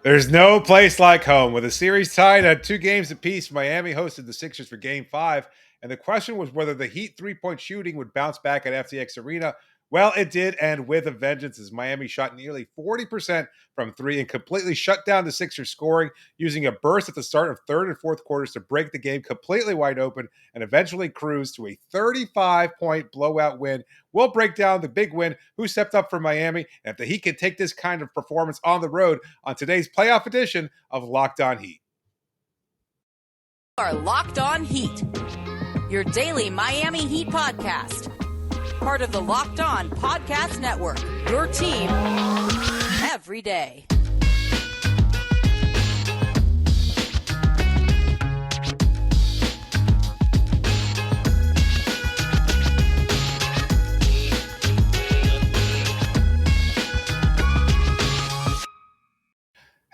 There's no place like home. With a series tied at 2 games apiece, Miami hosted the Sixers for Game 5, and the question was whether the Heat three-point shooting would bounce back at FTX Arena. Well, it did, and with a vengeance, as Miami shot nearly 40% from three and completely shut down the Sixers scoring, using a burst at the start of third and fourth quarters to break the game completely wide open and eventually cruise to a 35-point blowout win. We'll break down the big win, who stepped up for Miami, and if the Heat can take this kind of performance on the road on today's playoff edition of Locked On Heat. Are Locked On Heat, your daily Miami Heat podcast. Part of the Locked On Podcast Network, your team every day.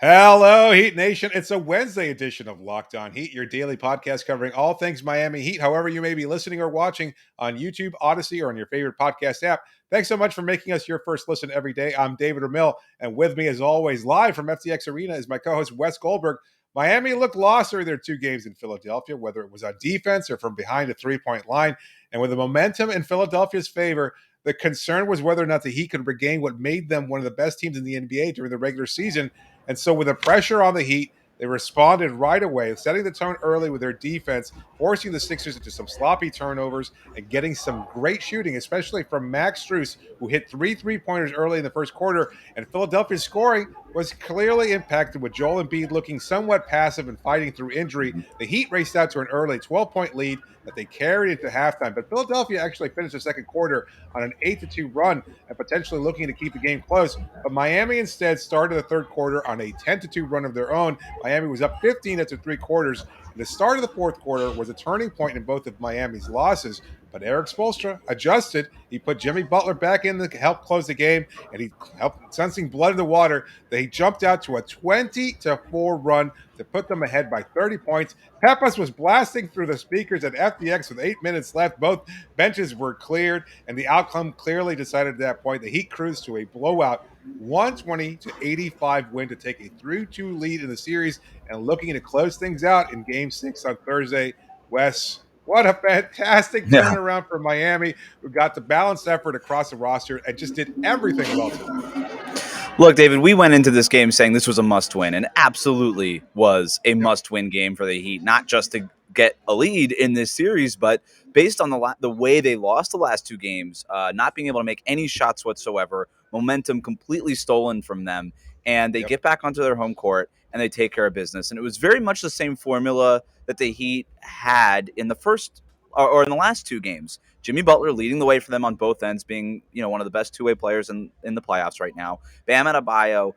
Hello, Heat Nation. It's a Wednesday edition of Locked On Heat, your daily podcast covering all things Miami Heat. However you may be listening or watching on YouTube, Odyssey, or on your favorite podcast app, thanks so much for making us your first listen every day. I'm David Ramil, and with me, as always, live from FTX Arena is my co-host Wes Goldberg. Miami looked lost during their 2 games in Philadelphia, whether it was on defense or from behind a three-point line. And with the momentum in Philadelphia's favor, the concern was whether or not the Heat could regain what made them one of the best teams in the NBA during the regular season. And so with the pressure on the Heat, they responded right away, setting the tone early with their defense, forcing the Sixers into some sloppy turnovers and getting some great shooting, especially from Max Strus, who hit 3 3-pointers early in the first quarter. And Philadelphia's scoring was clearly impacted, with Joel Embiid looking somewhat passive and fighting through injury. The Heat raced out to an early 12-point lead that they carried into halftime. But Philadelphia actually finished the second quarter on an 8-2 run and potentially looking to keep the game close. But Miami instead started the third quarter on a 10-2 run of their own. Miami was up 15 after 3 quarters. And the start of the fourth quarter was a turning point in both of Miami's losses. But Eric Spoelstra adjusted. He put Jimmy Butler back in to help close the game, and he helped sensing blood in the water. They jumped out to a 20-4 run to put them ahead by 30 points. Pepas was blasting through the speakers at FTX with 8 minutes left. Both benches were cleared, and the outcome clearly decided at that point. The Heat cruised to a blowout 120-85 win to take a 3-2 lead in the series and looking to close things out in Game 6 on Thursday. Wes, what a fantastic turnaround for Miami, who got the balanced effort across the roster and just did everything well tonight. Look, David, we went into this game saying this was a must-win, and absolutely was a must-win game for the Heat, not just to get a lead in this series, but based on the way they lost the last 2 games, not being able to make any shots whatsoever, momentum completely stolen from them, and they get back onto their home court, and they take care of business. And it was very much the same formula that the Heat had in the first or in the last 2 games. Jimmy Butler leading the way for them on both ends, being one of the best two-way players in the playoffs right now. Bam Adebayo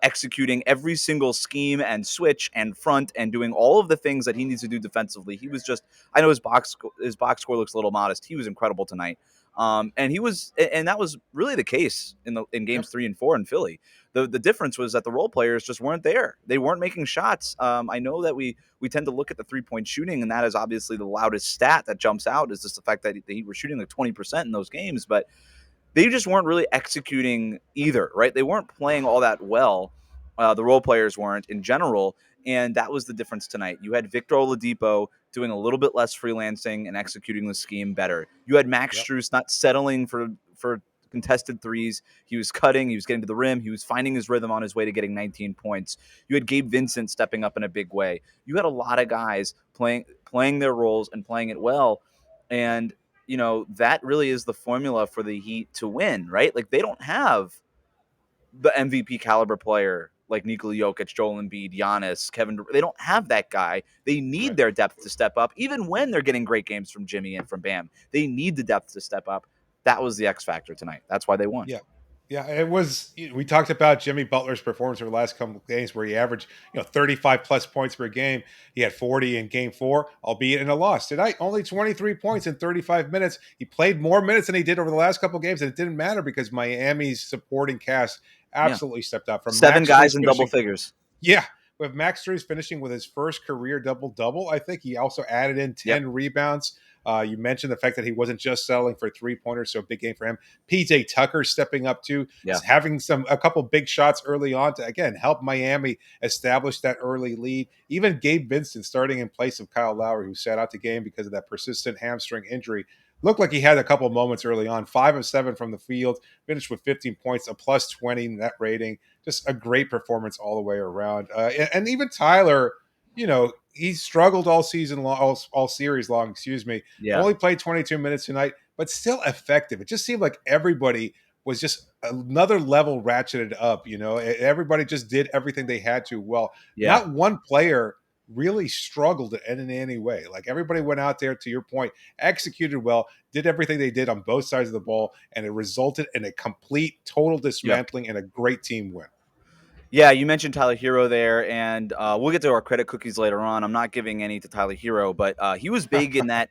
executing every single scheme and switch and front and doing all of the things that he needs to do defensively. He was just, I know his box score looks a little modest. He was incredible tonight. And that was really the case in games 3 and 4 in Philly. The difference was that the role players just weren't there. They weren't making shots. I know that we tend to look at the 3-point shooting, and that is obviously the loudest stat that jumps out, is just the fact that they were shooting like 20% in those games, but they just weren't really executing either, right? They weren't playing all that well. The role players weren't in general, and that was the difference tonight. You had Victor Oladipo doing a little bit less freelancing and executing the scheme better. You had Max Strus not settling for contested threes. He was cutting. He was getting to the rim. He was finding his rhythm on his way to getting 19 points. You had Gabe Vincent stepping up in a big way. You had a lot of guys playing their roles and playing it well, and that really is the formula for the Heat to win, right? Like, they don't have the MVP caliber player like Nikola Jokic, Joel Embiid, Giannis, Kevin. They don't have that guy. They need their depth to step up, even when they're getting great games from Jimmy and from Bam. They need the depth to step up. That was the X factor tonight. That's why they won. Yeah, it was. We talked about Jimmy Butler's performance over the last couple of games, where he averaged 35 plus points per game. He had 40 in Game 4, albeit in a loss. Tonight, only 23 points in 35 minutes. He played more minutes than he did over the last couple of games, and it didn't matter because Miami's supporting cast absolutely stepped up. From 7 guys in double figures. Yeah, with Max Strus finishing with his first career double-double. I think he also added in 10 rebounds. You mentioned the fact that he wasn't just settling for 3-pointers, so big game for him. PJ Tucker stepping up too, Yeah. having a couple big shots early on to again help Miami establish that early lead. Even Gabe Vincent starting in place of Kyle Lowry, who sat out the game because of that persistent hamstring injury. Looked like he had a couple moments early on. 5 of 7 from the field, finished with 15 points, a plus 20 net rating. Just a great performance all the way around. And even Tyler, he struggled all season long, all series long, excuse me. Yeah. Only played 22 minutes tonight, but still effective. It just seemed like everybody was just another level ratcheted up. Everybody just did everything they had to well. Yeah. Not one player really struggled in any way. Like everybody went out there, to your point, executed well, did everything they did on both sides of the ball, and it resulted in a complete, total dismantling and a great team win. Yeah, you mentioned Tyler Herro there, and we'll get to our credit cookies later on. I'm not giving any to Tyler Herro, but he was big in that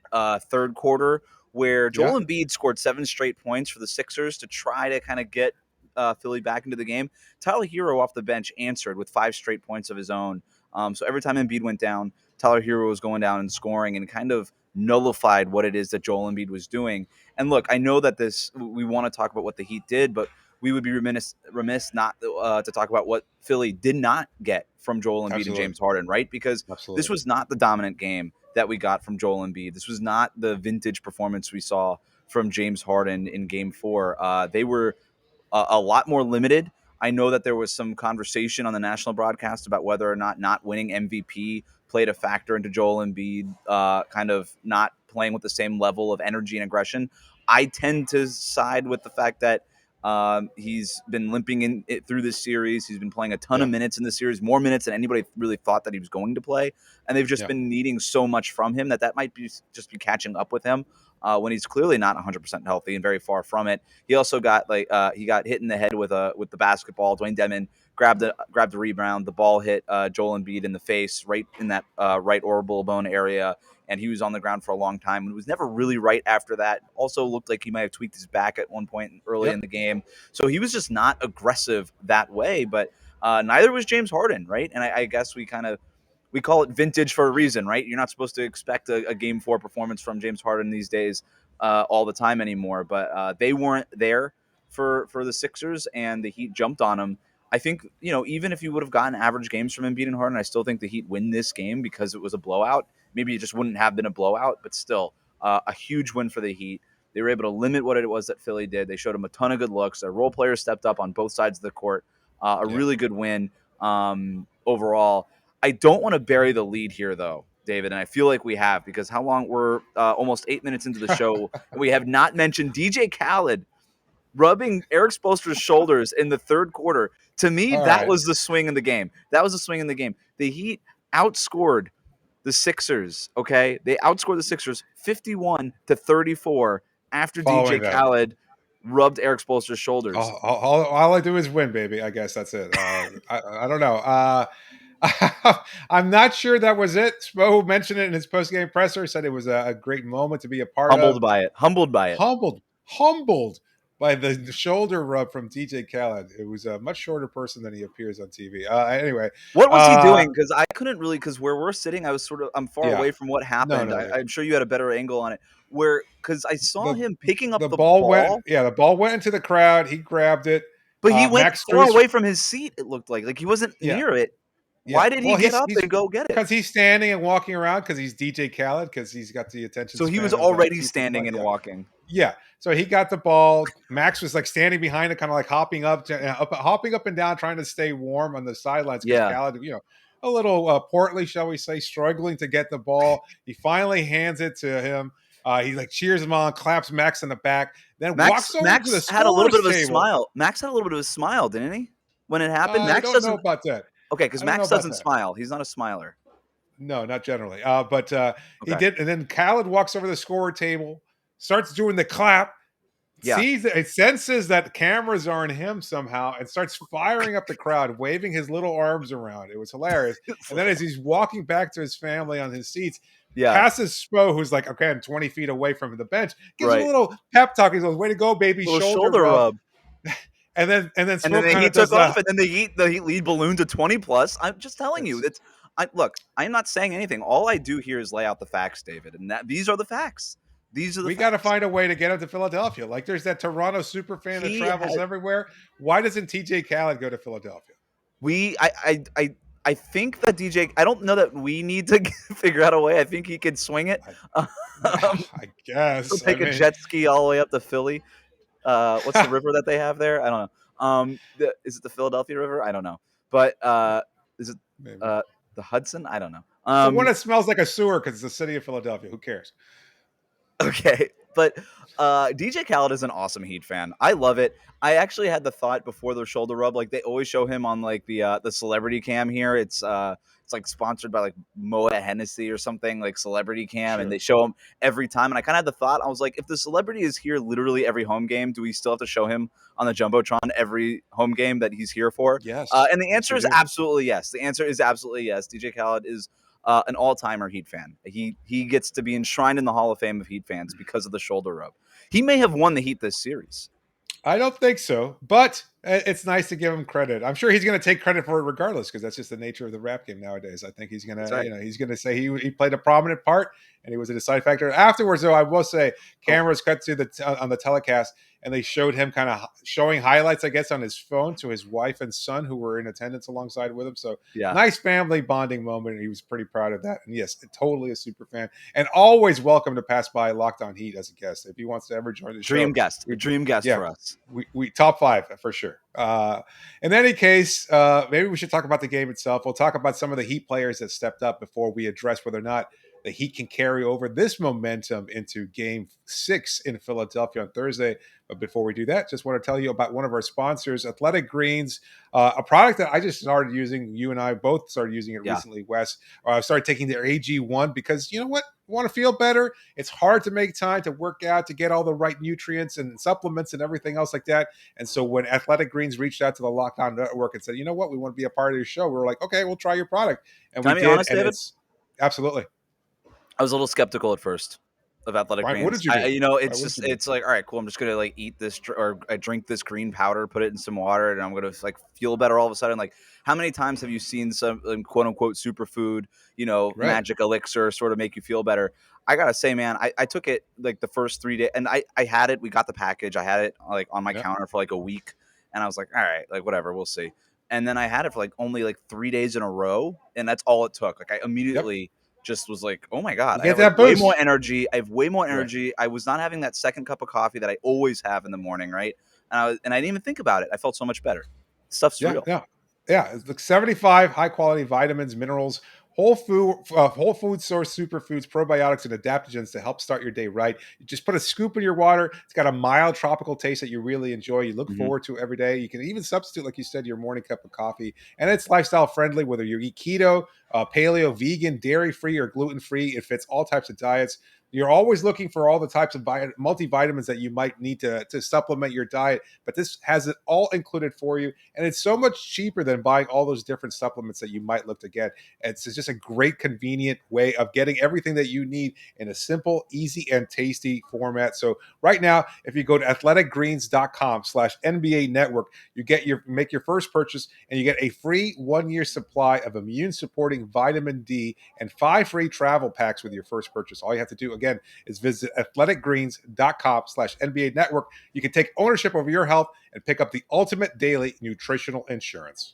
third quarter where Joel Embiid scored 7 straight points for the Sixers to try to kind of get Philly back into the game. Tyler Herro off the bench answered with 5 straight points of his own. So every time Embiid went down, Tyler Herro was going down and scoring and kind of nullified what it is that Joel Embiid was doing. And look, I know that we want to talk about what the Heat did, but we would be remiss not to talk about what Philly did not get from Joel Embiid and James Harden, right? Because this was not the dominant game that we got from Joel Embiid. This was not the vintage performance we saw from James Harden in Game 4. They were a lot more limited. I know that there was some conversation on the national broadcast about whether or not winning MVP played a factor into Joel Embiid kind of not playing with the same level of energy and aggression. I tend to side with the fact that he's been limping through this series. He's been playing a ton of minutes in the series, more minutes than anybody really thought that he was going to play. And they've just been needing so much from him that might be catching up with him when he's clearly not 100% healthy and very far from it. He also got he got hit in the head with the basketball. Dwayne Dedmon grabbed the rebound. The ball hit Joel Embiid in the face, right in that right orbital bone area. And he was on the ground for a long time. It was never really right after that. Also looked like he might have tweaked his back at one point early in the game. So he was just not aggressive that way. But neither was James Harden, right? And I guess we call it vintage for a reason, right? You're not supposed to expect a Game 4 performance from James Harden these days all the time anymore. But they weren't there for the Sixers, and the Heat jumped on them. I think, even if you would have gotten average games from Embiid and Harden, I still think the Heat win this game because it was a blowout. Maybe it just wouldn't have been a blowout, but still a huge win for the Heat. They were able to limit what it was that Philly did. They showed them a ton of good looks. Their role players stepped up on both sides of the court. Really good win overall. I don't want to bury the lead here, though, David, and I feel like we have, because how long we're almost 8 minutes into the show, and we have not mentioned DJ Khaled rubbing Eric Spoelstra's shoulders in the third quarter. To me, that was the swing in the game. The Heat outscored the Sixers, okay? They outscored the Sixers 51-34 after DJ Khaled rubbed Eric Spoelstra's shoulders. All I do is win, baby. I guess that's it. I don't know. I'm not sure that was it. Spo mentioned it in his post-game presser, said it was a great moment to be a part of. Humbled by it. Humbled by the shoulder rub from DJ Khaled. It was a much shorter person than he appears on TV. Anyway. What was he doing? Because I couldn't really, because where we're sitting, I'm far away from what happened. No. I'm sure you had a better angle on it. Because I saw him picking up the ball. The ball went into the crowd. He grabbed it. But he went far away from his seat, it looked like. Like he wasn't near it. Yeah. Why did he get up and go get it? Because he's standing and walking around because he's DJ Khaled, because he's got the attention. So he was already standing and walking. Yeah. So he got the ball. Max was like standing behind it, kind of like hopping up and down, trying to stay warm on the sidelines. Yeah. Khaled, a little portly, shall we say, struggling to get the ball. He finally hands it to him. He cheers him on, claps Max in the back, then walks over to the had a little bit of table. a smile. Max had a little bit of a smile, didn't he? When it happened, Max I don't know about that. Okay, because Max doesn't smile. He's not a smiler. No, not generally. But he did, and then Khaled walks over to the scorer table, starts doing the clap. Yeah. It senses that cameras are on him somehow, and starts firing up the crowd, waving his little arms around. It was hilarious. And then as he's walking back to his family on his seats, passes Spo, who's like, okay, I'm 20 feet away from the bench, gives him a little pep talk. He's like, way to go, baby, shoulder rub. And then the Heat took off, and then the Heat lead ballooned to 20+. I'm just telling you, look, I'm not saying anything. All I do here is lay out the facts, David, and these are the facts. These are the We got to facts. find a way to get him to Philadelphia. Like there's that Toronto super fan that travels everywhere. Why doesn't DJ Khaled go to Philadelphia? I think that DJ. I don't know that we need to figure out a way. I think he could swing it. I, I He'll guess. I take a mean, jet ski all the way up to Philly. What's the river that they have there? I don't know. Is it the Philadelphia River? I don't know. But is it maybe. the Hudson? I don't know. The one that smells like a sewer because it's the city of Philadelphia. Who cares? Okay, but DJ Khaled is an awesome Heat fan. I love it. I actually had the thought before the shoulder rub, like they always show him on like the celebrity cam here. It's like sponsored by like Moët Hennessy or something, like celebrity cam, and they show him every time. And I kind of had the thought, I was like, if the celebrity is here literally every home game, do we still have to show him on the jumbotron every home game that he's here for? Yes. And the answer is absolutely yes. The answer is absolutely yes. DJ Khaled is an all-timer Heat fan. He gets to be enshrined in the Hall of Fame of Heat fans because of the shoulder rub. He may have won the Heat this series. I don't think so, but it's nice to give him credit. I'm sure he's going to take credit for it regardless because that's just the nature of the rap game nowadays. I think he's going to, he's going to say he played a prominent part and he was a deciding factor. Afterwards, though, I will say cameras cut to on the telecast and they showed him kind of showing highlights, I guess, on his phone to his wife and son who were in attendance alongside with him. So nice family bonding moment. And he was pretty proud of that. And yes, totally a super fan and always welcome to pass by Locked On Heat as a guest. If he wants to ever join the show. Dream guest for us. We top 5 for sure. In any case, maybe we should talk about the game itself. We'll talk about some of the Heat players that stepped up before we address whether or not the Heat can carry over this momentum into Game 6 in Philadelphia on Thursday. But before we do that, just want to tell you about one of our sponsors, Athletic Greens, a product that I just started using. You and I both started using it recently, Wes. I started taking their AG1 because you know what? I want to feel better. It's hard to make time to work out, to get all the right nutrients and supplements and everything else like that. And so when Athletic Greens reached out to the Locked On Network and said, you know what, we want to be a part of your show, we were like, okay, we'll try your product. And Can we I be did. honest, And David? it's absolutely. I was a little skeptical at first of Athletic Greens. What did you do? It's like, all right, cool. I'm just gonna like eat this or I drink this green powder, put it in some water, and I'm gonna like feel better all of a sudden. Like, how many times have you seen some quote unquote superfood, magic elixir sort of make you feel better? I gotta say, man, I took it like the first 3 days, and I had it. We got the package. I had it like on my counter for like a week, and I was like, all right, like whatever, we'll see. And then I had it for like only like 3 days in a row, and that's all it took. Like I immediately. Just was like, oh my God, I have way more energy. I have way more energy. Right. I was not having that second cup of coffee that I always have in the morning, right? And I didn't even think about it. I felt so much better. Stuff's real. Yeah. It's like 75 high quality vitamins, minerals, whole food source superfoods, probiotics, and adaptogens to help start your day right. You just put a scoop in your water. It's got a mild tropical taste that you really enjoy. You look forward to every day. You can even substitute, like you said, your morning cup of coffee. And it's lifestyle friendly, whether you eat keto, paleo, vegan, dairy free, or gluten free. It fits all types of diets. You're always looking for all the types of multivitamins that you might need to supplement your diet, but this has it all included for you. And it's so much cheaper than buying all those different supplements that you might look to get. It's just a great, convenient way of getting everything that you need in a simple, easy, and tasty format. So right now, if you go to athleticgreens.com/NBA network, you make your first purchase and you get a free 1-year supply of immune supporting vitamin D and 5 free travel packs with your first purchase. All you have to do again is visit athleticgreens.com/NBA network. You can take ownership over your health and pick up the ultimate daily nutritional insurance.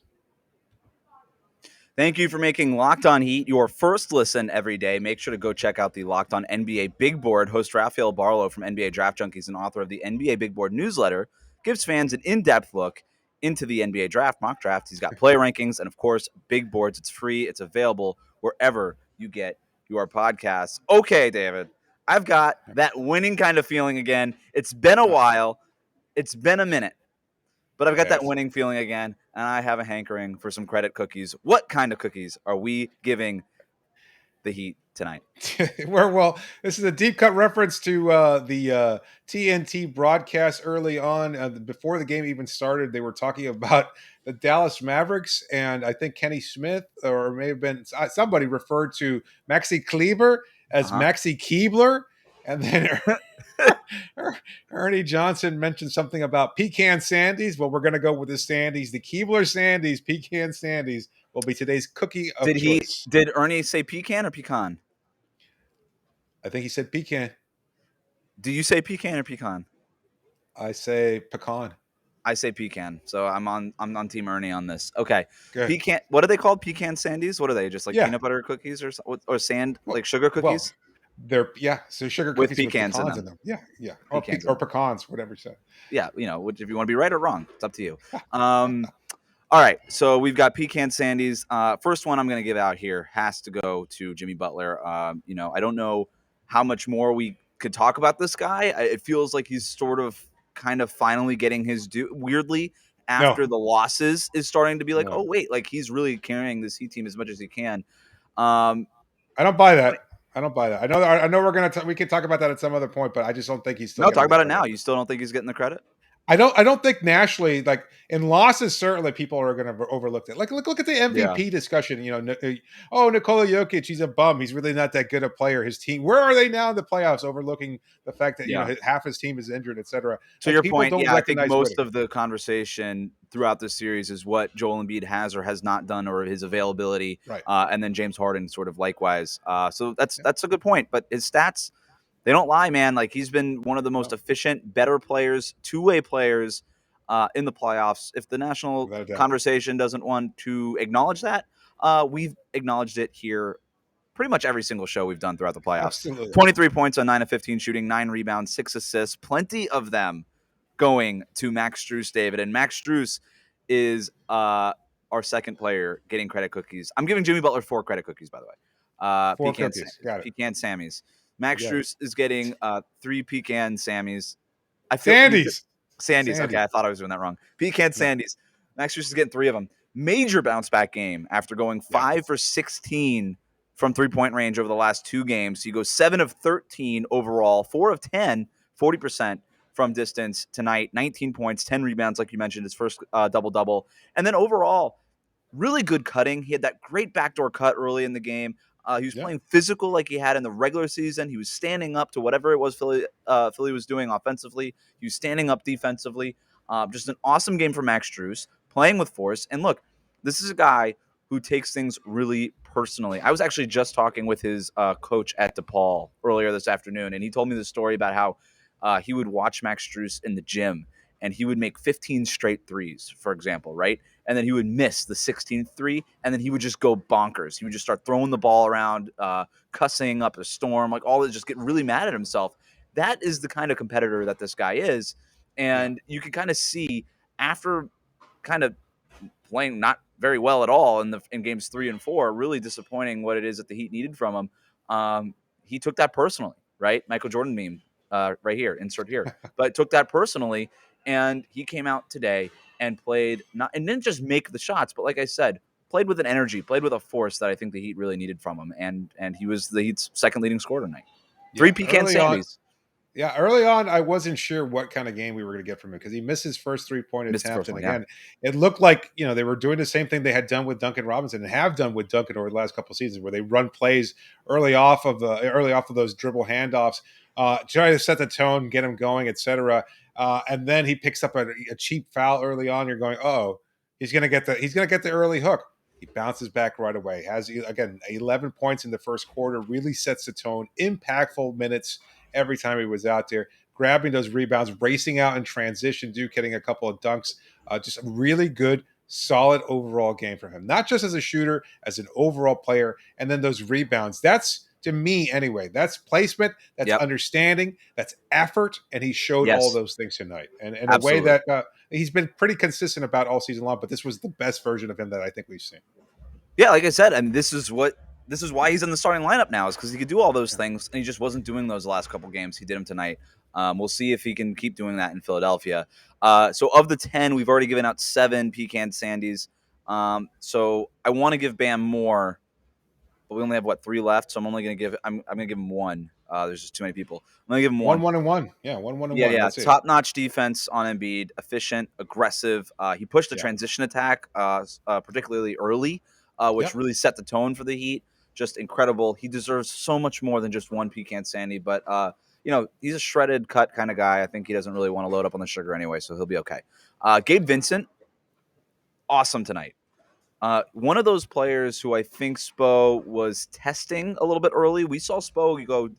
Thank you for making Locked On Heat your first listen every day. Make sure to go check out the Locked On NBA Big Board. Host Rafael Barlow from NBA Draft Junkies and author of the NBA Big Board newsletter gives fans an in-depth look into the NBA draft, mock draft. He's got player rankings and, of course, big boards. It's free. It's available wherever you get your podcasts. Okay, David, I've got that winning kind of feeling again. It's been a while. It's been a minute. But I've got that winning feeling again, and I have a hankering for some credit cookies. What kind of cookies are we giving the Heat tonight? Well, this is a deep cut reference to the TNT broadcast early on. Before the game even started, they were talking about the Dallas Mavericks, and I think Kenny Smith, or it may have been somebody, referred to Maxi Kleber as Maxi Keebler, and then Ernie Johnson mentioned something about pecan sandies. Well, we're going to go with the sandies. The Keebler sandies, pecan sandies, will be today's cookie of choice. Did Ernie say pecan or pecan? I think he said pecan. Do you say pecan or pecan? I say pecan. I say pecan. So I'm on Team Ernie on this. Okay. Good. Pecan. What are they called? Pecan sandies? What are they? Just like Yeah. peanut butter cookies or sand like sugar Well, cookies so sugar with cookies with pecans in pecans them. in them. Yeah, yeah, Pecans in or them. pecans, whatever you say. Yeah, if you want to be right or wrong, it's up to you. All right, so we've got pecan sandies. First one I'm going to give out here has to go to Jimmy Butler. I don't know how much more we could talk about this guy. It feels like he's sort of kind of finally getting his due. Weirdly, after No, the losses, is starting to be like, oh no, wait, like he's really carrying this Heat team as much as he can. Um, I don't buy that. I don't buy that. I know we can talk about that at some other point, but I just don't think he's still no, talk getting the about it credit. now. You still don't think he's getting the credit? I don't think nationally, like in losses, certainly people are going to overlook it. Like look at the Yeah. MVP discussion. Nikola Jokic, he's a bum. He's really not that good a player. His team, where are they now in the playoffs? Overlooking the fact that Yeah. half his team is injured, etc. To Like your people point, don't yeah, I think recognize most winning. of the conversation throughout this series is what Joel Embiid has or has not done, or his availability, Right. And then James Harden sort of likewise. So that's a good point. But his stats, they don't lie, man. Like he's been one of the most No, efficient, better players, two-way players in the playoffs. If the national without a doubt. conversation doesn't want to acknowledge that, we've acknowledged it here pretty much every single show we've done throughout the playoffs. Absolutely. 23 points on 9 of 15 shooting, 9 rebounds, 6 assists, plenty of them going to Max Strus, David. And Max Strus is our second player getting credit cookies. I'm giving Jimmy Butler 4 credit cookies, by the way. 4 cookies. Got it. Pecan Sammys. Max Got it. Strus is getting 3 pecan Sammys. Sandies. Sandies. Okay, I thought I was doing that wrong. Pecan Sandies. Max Strus is getting 3 of them. Major bounce back game after going 5 for 16 from 3-point range over the last 2 games. So you go 7 of 13 overall, 4 of 10, 40% from distance tonight. 19 points, 10 rebounds, like you mentioned, his first double-double. And then overall, really good cutting. He had that great backdoor cut early in the game. He was playing physical like he had in the regular season. He was standing up to whatever it was Philly was doing offensively. He was standing up defensively. Just an awesome game for Max Strus, playing with force. And look, this is a guy who takes things really personally. I was actually just talking with his coach at DePaul earlier this afternoon, and he told me the story about how he would watch Max Strus in the gym, and he would make 15 straight threes, for example, right? And then he would miss the 16th three, and then he would just go bonkers. He would just start throwing the ball around, cussing up a storm, like all that, just get really mad at himself. That is the kind of competitor that this guy is. And you can kind of see after kind of playing not very well at all in games 3 and 4, really disappointing what it is that the Heat needed from him. He took that personally, right? Michael Jordan meme right here, insert here. But took that personally, and he came out today and played and didn't just make the shots, but like I said, played with an energy, played with a force that I think the Heat really needed from him, and he was the Heat's second leading scorer tonight. 3 pecan Sandies. Early on, I wasn't sure what kind of game we were going to get from him because he missed his first 3-point attempt. And again, it looked like they were doing the same thing they had done with Duncan Robinson and have done with Duncan over the last couple of seasons, where they run plays early off of those dribble handoffs, try to set the tone, get him going, etc. And then he picks up a cheap foul early on. You're going, oh, he's going to get the early hook. He bounces back right away. Has, again, 11 points in the first quarter, really sets the tone, impactful minutes every time he was out there, grabbing those rebounds, racing out in transition, getting a couple of dunks. Just a really good, solid overall game for him. Not just as a shooter, as an overall player. And then those rebounds. That's, to me anyway, that's placement, that's understanding, that's effort. And he showed all those things tonight. And in a way that he's been pretty consistent about all season long, but this was the best version of him that I think we've seen. Yeah, like I said, and this is why he's in the starting lineup now, is because he could do all those things, and he just wasn't doing those the last couple games. He did them tonight. We'll see if he can keep doing that in Philadelphia. So of the 10, we've already given out 7 pecan Sandies. So I want to give Bam more, but we only have 3 left. So I'm only going to give I'm going to give him 1. There's just too many people. I'm going to give him 1. 1 and 1. Yeah, 1 and 1. Yeah. Top-notch defense on Embiid, efficient, aggressive. He pushed the transition attack, particularly early. Which really set the tone for the Heat. Just incredible. He deserves so much more than just 1 pecan sandy, but he's a shredded cut kind of guy. I think he doesn't really want to load up on the sugar anyway, so he'll be okay. Gabe Vincent, awesome tonight. One of those players who I think Spo was testing a little bit early. We saw Spo go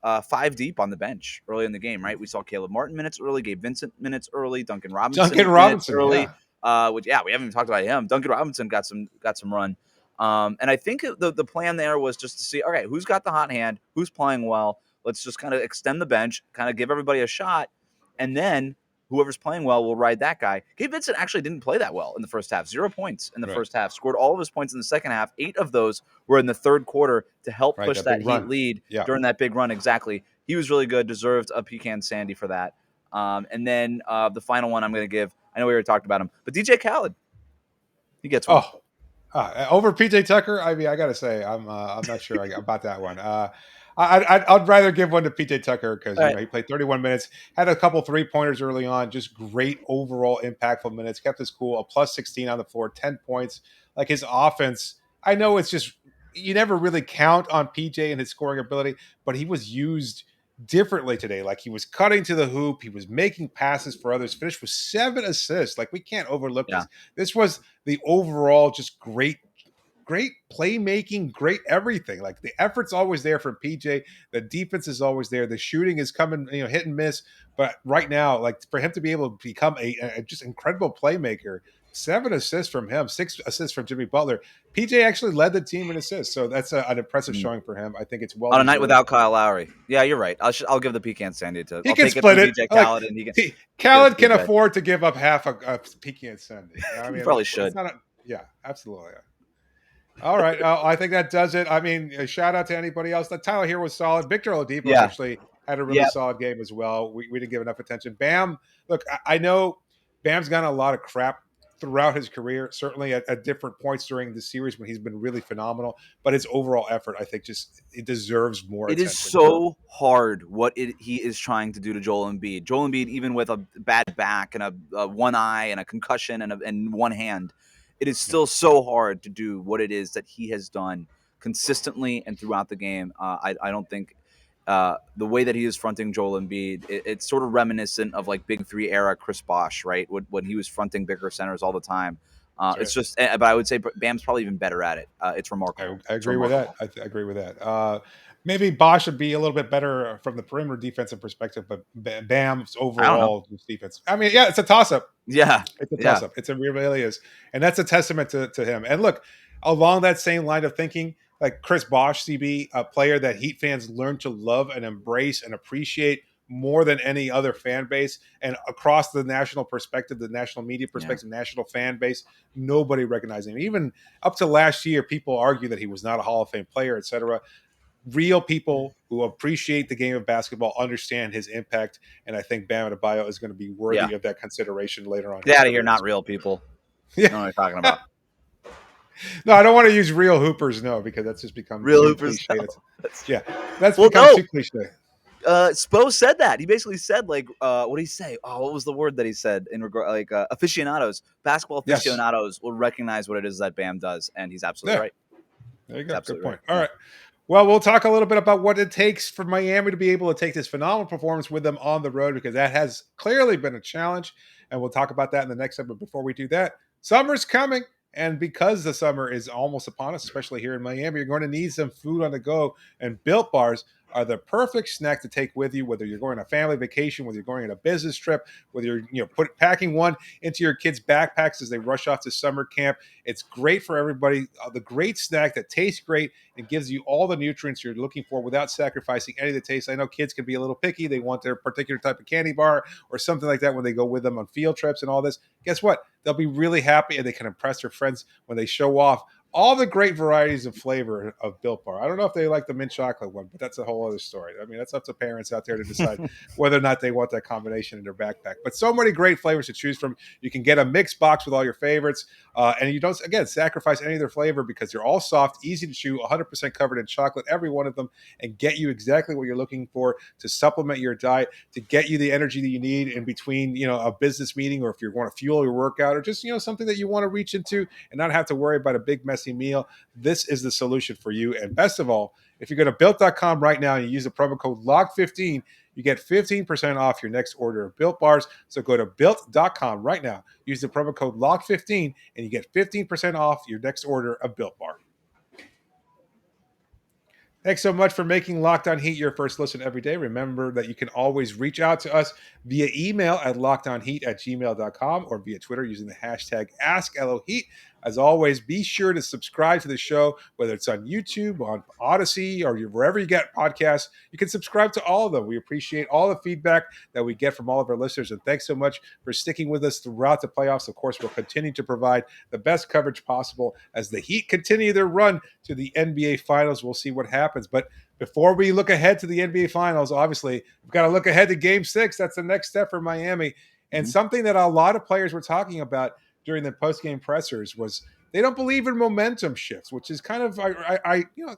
5 deep on the bench early in the game, right? We saw Caleb Martin minutes early, Gabe Vincent minutes early, Duncan Robinson minutes early. Yeah. Which we haven't even talked about him. Duncan Robinson got some run. And I think the plan there was just to see, all right, who's got the hot hand, who's playing well. Let's just kind of extend the bench, kind of give everybody a shot, and then whoever's playing well will ride that guy. Gabe Vincent actually didn't play that well in the first half. 0 points in the first half. Scored all of his points in the second half. 8 of those were in the third quarter to help push that Heat lead during that big run. Exactly. He was really good. Deserved a pecan sandy for that. And then the final one I'm going to give, I know we already talked about him, but DJ Khaled. He gets one. Over PJ Tucker, I mean, I got to say, I'm not sure about that one. I'd rather give one to PJ Tucker because he played 31 minutes, had a couple 3-pointers early on, just great overall impactful minutes, kept his cool, a plus 16 on the floor, 10 points. Like his offense, I know it's just you never really count on PJ and his scoring ability, but he was used differently today. Like he was cutting to the hoop, he was making passes for others, finished with 7 assists. Like we can't overlook this. This was the overall just great playmaking, great everything. Like the effort's always there from PJ. The defense is always there. The shooting is coming, hit and miss. But right now, like for him to be able to become a just incredible playmaker, 7 assists from him, 6 assists from Jimmy Butler. PJ actually led the team in assists, so that's an impressive showing for him. I think it's well on a night without Kyle Lowry. Yeah, you're right. I'll give the pecan sandy to. He can split it. DJ Khaled, and he can. Khaled can afford to give up half a pecan sandy. I mean, he probably should. Yeah, absolutely. All right. I think that does it. I mean, a shout out to anybody else. Tyler here was solid. Victor Oladipo actually had a really solid game as well. We didn't give enough attention. Bam. Look, I know Bam's gotten a lot of crap throughout his career, certainly at different points during the series when he's been really phenomenal. But his overall effort, I think, it deserves more attention. It is so hard what he is trying to do to Joel Embiid. Joel Embiid, even with a bad back and a one eye and a concussion and one hand, it is still so hard to do what it is that he has done consistently and throughout the game. I don't think the way that he is fronting Joel Embiid, it's sort of reminiscent of like Big Three era Chris Bosh, right? When he was fronting bigger centers all the time. It's just, but I would say Bam's probably even better at it. It's remarkable. I agree with that. I agree with that. Maybe Bosh would be a little bit better from the perimeter defensive perspective, but Bam's overall defense. I mean, it's a toss-up. Yeah. It's a toss-up. It really is. And that's a testament to him. And look, along that same line of thinking, like Chris Bosh, CB, a player that Heat fans learn to love and embrace and appreciate more than any other fan base, and across the national perspective, the national media perspective, national fan base, nobody recognizing him. Even up to last year, people argue that he was not a Hall of Fame player, etc. Real people who appreciate the game of basketball understand his impact, and I think Bam Adebayo is going to be worthy of that consideration later on. Get out of here, not real people. You know what I'm talking about. No, I don't want to use real hoopers, because that's just become real hoopers. Cliche. That's become too cliche. Spo said that. He basically said, like, what did he say? Oh, what was the word that he said in regard, like, aficionados, basketball aficionados will recognize what it is that Bam does, and he's absolutely right. There you go. Good point. Right. All right. Well, we'll talk a little bit about what it takes for Miami to be able to take this phenomenal performance with them on the road, because that has clearly been a challenge, and we'll talk about that in the next episode. But before we do that, summer's coming. And because the summer is almost upon us, especially here in Miami, you're going to need some food on the go. And Built Bars are the perfect snack to take with you, whether you're going on a family vacation, whether you're going on a business trip, whether you're packing one into your kids' backpacks as they rush off to summer camp. It's great for everybody. The great snack that tastes great and gives you all the nutrients you're looking for without sacrificing any of the taste. I know kids can be a little picky. They want their particular type of candy bar or something like that when they go with them on field trips and all this. Guess what? They'll be really happy, and they can impress their friends when they show off all the great varieties of flavor of Built Bar. I don't know if they like the mint chocolate one, but that's a whole other story. I mean, that's up to parents out there to decide whether or not they want that combination in their backpack. But so many great flavors to choose from. You can get a mixed box with all your favorites, and you don't, again, sacrifice any of their flavor because they're all soft, easy to chew, 100% covered in chocolate, every one of them, and get you exactly what you're looking for to supplement your diet, to get you the energy that you need in between, a business meeting, or if you're going to fuel your workout, or just, something that you want to reach into and not have to worry about a big messy meal. This is the solution for you. And best of all, if you go to built.com right now and you use the promo code LOCK15, you get 15% off your next order of Built Bars. So go to built.com right now, use the promo code LOCK15, and you get 15% off your next order of Built Bar. Thanks so much for making Locked On Heat your first listen every day. Remember that you can always reach out to us via email at lockedonheat@gmail.com or via Twitter using the hashtag AskLOHeat. As always, be sure to subscribe to the show, whether it's on YouTube, on Odyssey, or wherever you get podcasts. You can subscribe to all of them. We appreciate all the feedback that we get from all of our listeners. And thanks so much for sticking with us throughout the playoffs. Of course, we'll continue to provide the best coverage possible as the Heat continue their run to the NBA Finals. We'll see what happens. But before we look ahead to the NBA Finals, obviously, we've got to look ahead to Game 6. That's the next step for Miami. And something that a lot of players were talking about during the post-game pressers was they don't believe in momentum shifts, which is kind of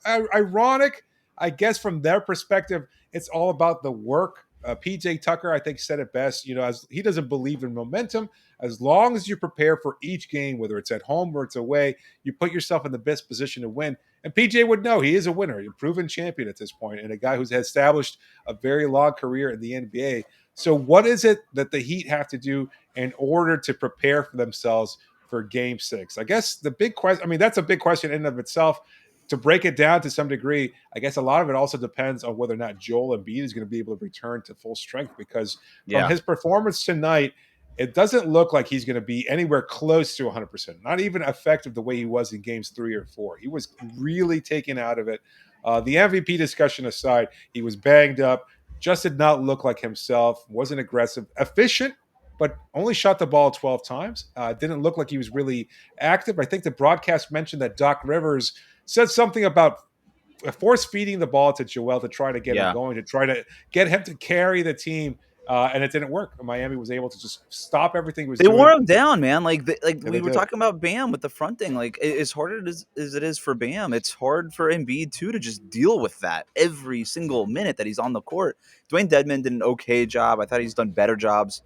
ironic, I guess, from their perspective. It's all about the work. PJ Tucker, I think, said it best. As he doesn't believe in momentum. As long as you prepare for each game, whether it's at home or it's away, you put yourself in the best position to win. And PJ would know he is a winner, a proven champion at this point, and a guy who's established a very long career in the NBA. So, what is it that the Heat have to do in order to prepare for themselves for Game 6? I guess the big question. I mean, that's a big question in and of itself. To break it down to some degree, I guess a lot of it also depends on whether or not Joel Embiid is going to be able to return to full strength. Because from his performance tonight, it doesn't look like he's going to be anywhere close to 100%, not even effective the way he was in games 3 or 4. He was really taken out of it. The MVP discussion aside, he was banged up, just did not look like himself, wasn't aggressive, efficient, but only shot the ball 12 times. Didn't look like he was really active. I think the broadcast mentioned that Doc Rivers said something about force feeding the ball to Joel to try to get him going, to try to get him to carry the team. And it didn't work. Miami was able to just stop everything he was They doing. wore him down, man. We were did. talking about Bam with the fronting. Like, as hard as it is for Bam, it's hard for Embiid too to just deal with that every single minute that he's on the court. Dwayne Dedmon did an okay job. I thought he's done better jobs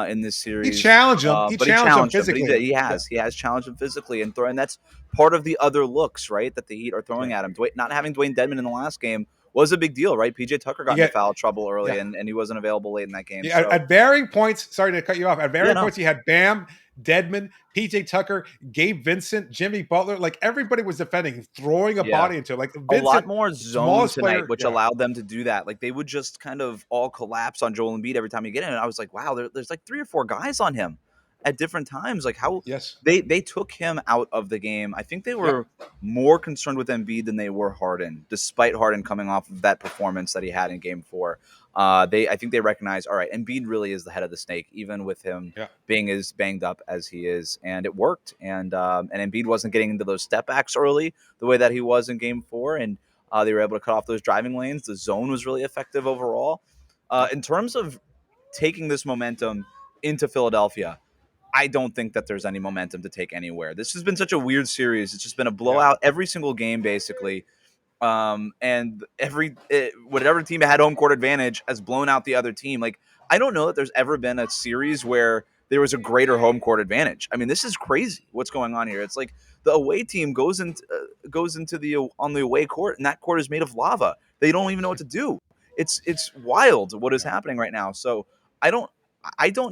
in this He series. challenged him. He challenged him But physically. He has challenged him physically and that's part of the other looks, right, that the Heat are throwing at him. Not having Dwayne Dedmon in the last game was a big deal, right? PJ Tucker got into foul trouble early, and he wasn't available late in that game. Yeah, so. At varying points, sorry to cut you off. At varying points, you had Bam, Dedmon, PJ Tucker, Gabe Vincent, Jimmy Butler. Like everybody was defending, throwing a body into it. Like Vincent, a lot more zone tonight, player, which allowed them to do that. Like they would just kind of all collapse on Joel Embiid every time you get in. And I was like, wow, there's like 3 or 4 guys on him at different times. Like how they took him out of the game. I think they were more concerned with Embiid than they were Harden, despite Harden coming off of that performance that he had in Game 4. I think they recognize, all right, Embiid really is the head of the snake, even with him being as banged up as he is, and it worked. And Embiid wasn't getting into those step backs early the way that he was in Game 4, and they were able to cut off those driving lanes. The zone was really effective overall. In terms of taking this momentum into Philadelphia, I don't think that there's any momentum to take anywhere. This has been such a weird series. It's just been a blowout every single game, basically. And whatever team had home court advantage has blown out the other team. Like, I don't know that there's ever been a series where there was a greater home court advantage. I mean, this is crazy what's going on here. It's like the away team goes into on the away court, and that court is made of lava. They don't even know what to do. It's wild what is happening right now. So I don't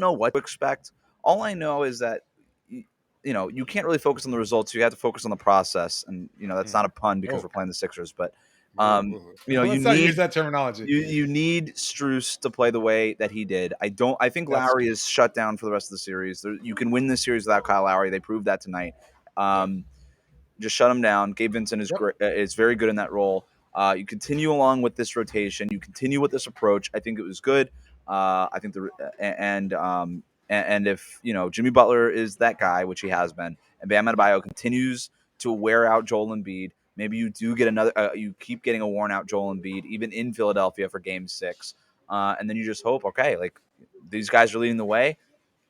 know what to expect. All I know is that you can't really focus on the results. You have to focus on the process. And, that's not a pun because we're playing the Sixers. But, let's not use that terminology. You need Strus to play the way that he did. I think Lowry is shut down for the rest of the series. You can win this series without Kyle Lowry. They proved that tonight. Just shut him down. Gabe Vincent is great. Is very good in that role. You continue along with this rotation. You continue with this approach. I think it was good. I think and if Jimmy Butler is that guy, which he has been, and Bam Adebayo continues to wear out Joel Embiid, maybe you do get another. You keep getting a worn out Joel Embiid, even in Philadelphia for Game 6, and then you just hope, okay, like these guys are leading the way.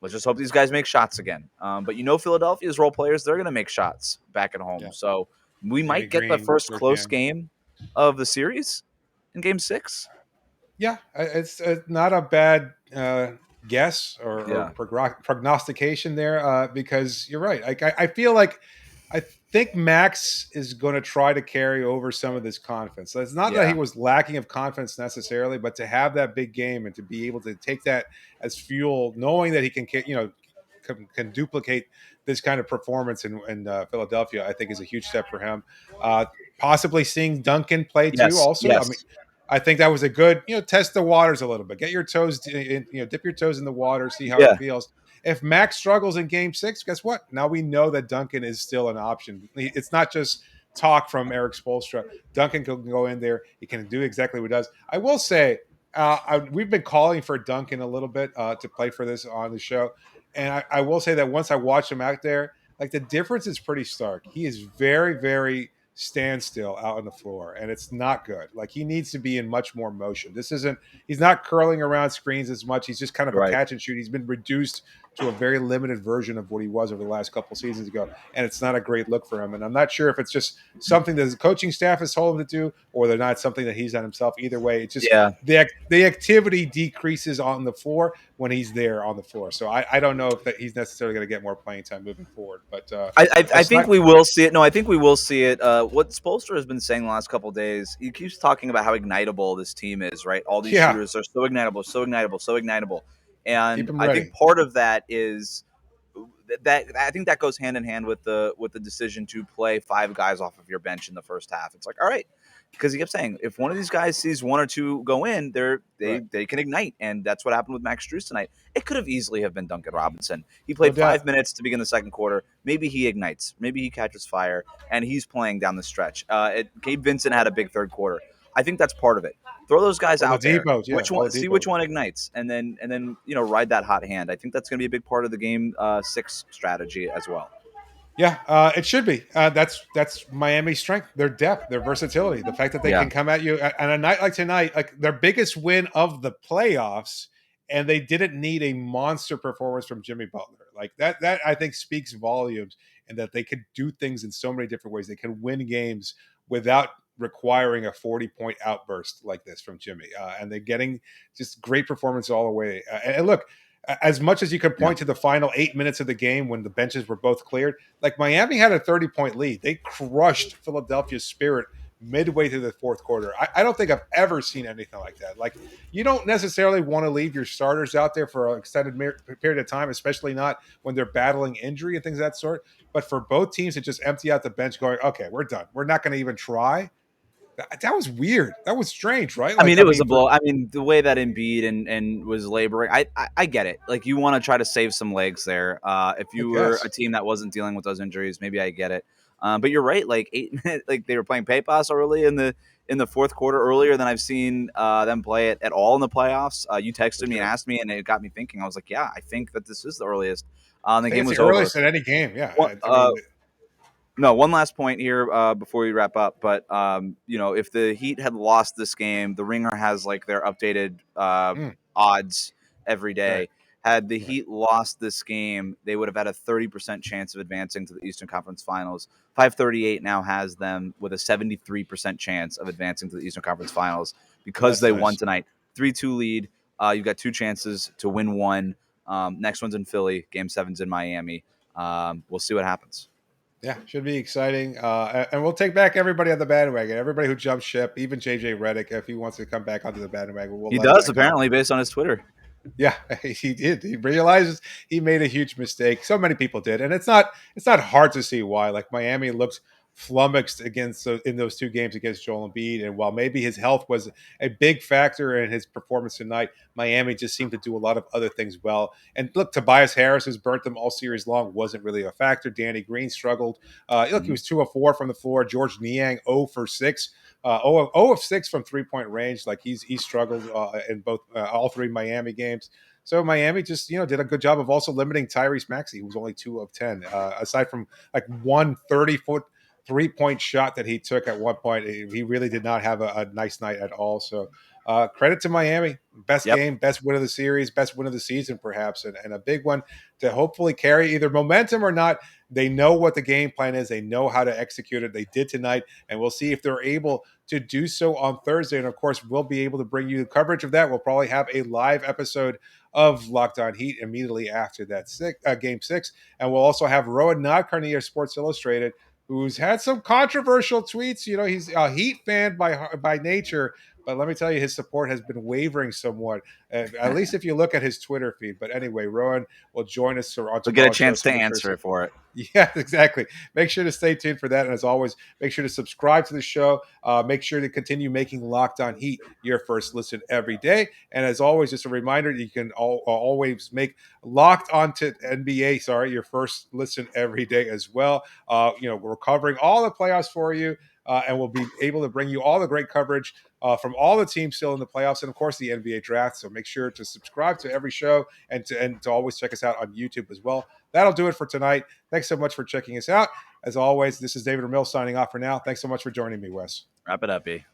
Let's just hope these guys make shots again. But Philadelphia's role players, they're going to make shots back at home. Yeah. So we might get the first close game of the series in Game 6. Yeah, it's not a bad guess or prognostication there because you're right. I feel like I think Max is going to try to carry over some of this confidence. So it's not that he was lacking of confidence necessarily, but to have that big game and to be able to take that as fuel, knowing that he can duplicate this kind of performance in Philadelphia, I think is a huge step for him. possibly seeing Duncan play too. Yes, Also, I mean, yes, I think that was a good, test the waters a little bit. Get your toes, dip your toes in the water, see how it yeah, feels. If Max struggles in Game 6, guess what? Now we know that Duncan is still an option. It's not just talk from Eric Spoelstra. Duncan can go in there. He can do exactly what he does. I will say, we've been calling for Duncan a little bit to play for this on the show, and I will say that once I watched him out there, like the difference is pretty stark. He is very, very standstill out on the floor, and it's not good. Like he needs to be in much more motion. This isn't. He's not curling around screens as much. He's just kind of a right. catch and shoot. He's been reduced to a very limited version of what he was over the last couple seasons ago, and it's not a great look for him. And I'm not sure if it's just something that the coaching staff has told him to do, or they're not something that he's done himself. Either way, it's just Yeah, the activity decreases on the floor when he's there on the floor. So I don't know if that he's necessarily going to get more playing time moving forward. But I think aside, we will see it. No, I think we will see it. What Spolster has been saying the last couple of days, he keeps talking about how ignitable this team is, right? All these yeah, shooters are so ignitable, so ignitable, so ignitable. keep And him I think ready. part of that is that I think that goes hand in hand with the decision to play five guys off of your bench in the first half. It's like, all right, because he kept saying if one of these guys sees one or two go in, Right, they can ignite, and that's what happened with Max Strus tonight. It could have easily have been Duncan Robinson. He no played doubt. 5 minutes to begin the second quarter. Maybe he ignites. Maybe he catches fire, and he's playing down the stretch. Gabe Vincent had a big third quarter. I think that's part of it. Throw those guys out there. Oladipo, yeah, Which one? See which Oladipo. one ignites, and then ride that hot hand. I think that's going to be a big part of the game 6 strategy as well. Yeah, it should be. That's Miami's strength, their depth, their versatility, the fact that they Yeah, can come at you on a night like tonight, like their biggest win of the playoffs, and they didn't need a monster performance from Jimmy Butler. Like that I think speaks volumes, and that they could do things in so many different ways. They can win games without requiring a 40-point outburst like this from Jimmy, and they're getting just great performance all the way. And look, as much as you could yeah. point to the final 8 minutes of the game when the benches were both cleared, like Miami had a 30-point lead. They crushed Philadelphia's spirit midway through the fourth quarter. I don't think I've ever seen anything like that. Like, you don't necessarily want to leave your starters out there for an extended period of time, especially not when they're battling injury and things of that sort. But for both teams to just empty out the bench going, okay, we're done. We're not going to even try. That was weird. That was strange, right? I Like, mean, I it was a mean, for blow. I mean, the way that Embiid and was laboring, I get it. Like, you want to try to save some legs there. If I you were a guess. team that wasn't dealing with those injuries, maybe I get it. But you're right. Like 8 minutes, like they were playing pass early in the fourth quarter, earlier than I've seen them play it at all in the playoffs. You For texted me and sure. asked me, and it got me thinking. I was like, yeah, I think that this is the earliest. I The think game it's the was over. earliest in any game. Yeah. What, I mean, no, one last point here before we wrap up. But if the Heat had lost this game, the Ringer has like their updated mm, odds every right. day. Had the Right. Heat lost this game, they would have had a 30% chance of advancing to the Eastern Conference Finals. 538 now has them with a 73% chance of advancing to the Eastern Conference Finals because That's they won nice. tonight. 3-2 lead. You've got two chances to win one. Next one's in Philly. Game 7's in Miami. We'll see what happens. Yeah, should be exciting. And we'll take back everybody on the bandwagon, everybody who jumped ship, even JJ Redick, if he wants to come back onto the bandwagon, we'll He let him does back on. apparently, based on his Twitter. Yeah, he did. He realizes he made a huge mistake. So many people did, and it's not hard to see why. Like Miami looked flummoxed in those two games against Joel Embiid, and while maybe his health was a big factor in his performance tonight, Miami just seemed to do a lot of other things well. And look, Tobias Harris, who's burnt them all series long, wasn't really a factor. Danny Green struggled. Look, he Mhm. was 2 of 4 from the floor. George Niang 0 for 6. 0 of 6 from 3-point range. Like he struggled in both all three Miami games. So Miami just did a good job of also limiting Tyrese Maxey, who was only 2 of 10. Aside from like 1 30-foot 3-point shot that he took at one point, he really did not have a nice night at all. So credit to Miami. Best Yep. game, best win of the series, best win of the season, perhaps, and a big one to hopefully carry either momentum or not. They know what the game plan is. They know how to execute it. They did tonight, and we'll see if they're able to do so on Thursday. And of course, we'll be able to bring you coverage of that. We'll probably have a live episode of Locked On Heat immediately after that game 6. And we'll also have Rowan Nadkarni of Sports Illustrated, who's had some controversial tweets. He's a Heat fan by nature, but let me tell you, his support has been wavering somewhat, at least if you look at his Twitter feed. But anyway, Rowan will join us on We'll get a tomorrow's show. chance to answer for it. Yeah, exactly. Make sure to stay tuned for that. And as always, make sure to subscribe to the show. Make sure to continue making Locked On Heat your first listen every day. And as always, just a reminder, you can always make Locked On to NBA, your first listen every day as well. We're covering all the playoffs for you. And we'll be able to bring you all the great coverage from all the teams still in the playoffs, and of course the NBA draft. So make sure to subscribe to every show and to always check us out on YouTube as well. That'll do it for tonight. Thanks so much for checking us out. As always, this is David Ramil signing off for now. Thanks so much for joining me, Wes. Wrap it up, B.